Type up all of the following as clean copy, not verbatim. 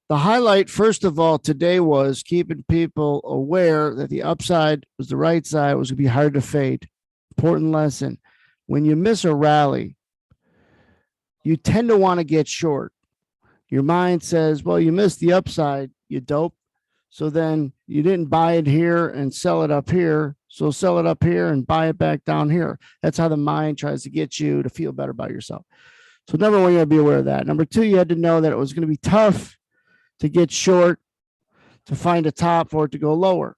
The highlight, first of all, today was keeping people aware that the upside was the right side, was going to be hard to fade. Important lesson. When you miss a rally, you tend to want to get short. Your mind says, well, you missed the upside, you dope. So then you didn't buy it here and sell it up here. So sell it up here and buy it back down here. That's how the mind tries to get you to feel better about yourself. So number one, you had to be aware of that. Number two, you had to know that it was going to be tough to get short, to find a top for it to go lower.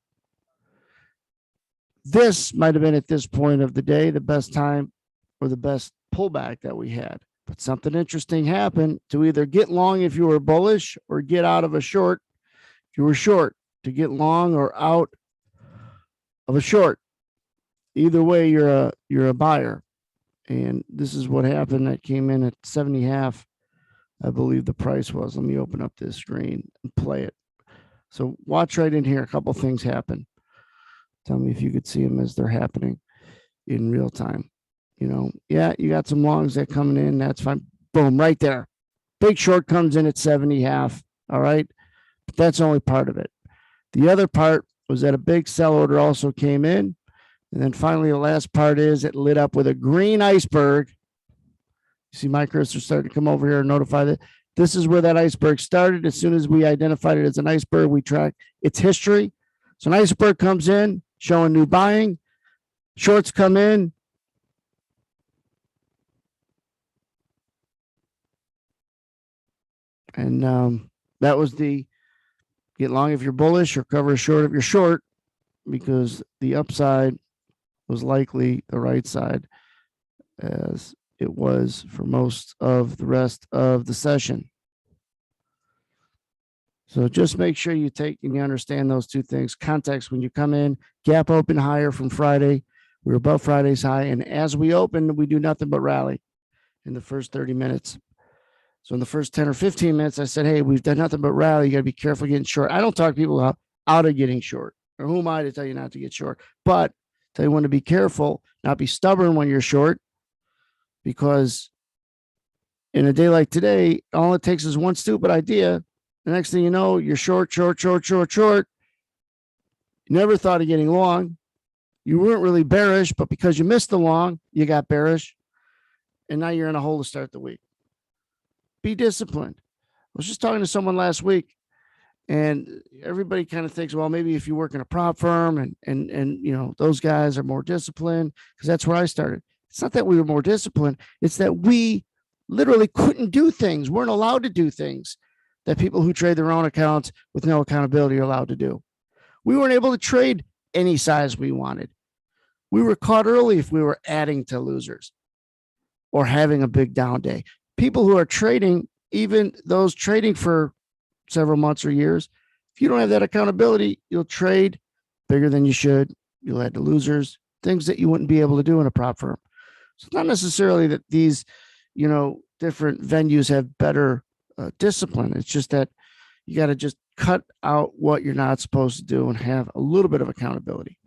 This might have been at this point of the day the best time or the best pullback that we had. But something interesting happened to either get long if you were bullish or get out of a short if you were short, to get long or out of a short. Either way, you're a buyer. And this is what happened. That came in at 70.5, I believe the price was. Let me open up this screen and play it. So watch right in here. A couple things happen. Tell me if you could see them as they're happening in real time. Yeah, you got some longs that coming in. That's fine. Boom, right there. Big short comes in at 70.5. All right. But that's only part of it. The other part was that a big sell order also came in. And then finally, the last part is it lit up with a green iceberg. You see my cursor starting to come over here and notify that this is where that iceberg started. As soon as we identified it as an iceberg, we track its history. So an iceberg comes in, showing new buying. Shorts come in. And that was the get long if you're bullish or cover short if you're short, because the upside was likely the right side, as it was for most of the rest of the session. So just make sure you take and you understand those two things. Context when you come in, gap open higher from Friday. We were above Friday's high. And as we open, we do nothing but rally in the first 30 minutes. So in the first 10 or 15 minutes, I said, hey, we've done nothing but rally. You got to be careful getting short. I don't talk people out of getting short. Or who am I to tell you not to get short? But tell you when to be careful, not be stubborn when you're short, because in a day like today, all it takes is one stupid idea. The next thing you know, you're short. You never thought of getting long. You weren't really bearish, but because you missed the long, you got bearish. And now you're in a hole to start the week. Be disciplined. I was just talking to someone last week, and everybody kind of thinks, well, maybe if you work in a prop firm and those guys are more disciplined, because that's where I started. It's not that we were more disciplined. It's that we literally couldn't do things, weren't allowed to do things that people who trade their own accounts with no accountability are allowed to do. We weren't able to trade any size we wanted. We were caught early if we were adding to losers or having a big down day. People who are trading, even those trading for several months or years, if you don't have that accountability, you'll trade bigger than you should. You'll add to losers, things that you wouldn't be able to do in a prop firm. So it's not necessarily that these, different venues have better discipline. It's just that you got to just cut out what you're not supposed to do and have a little bit of accountability.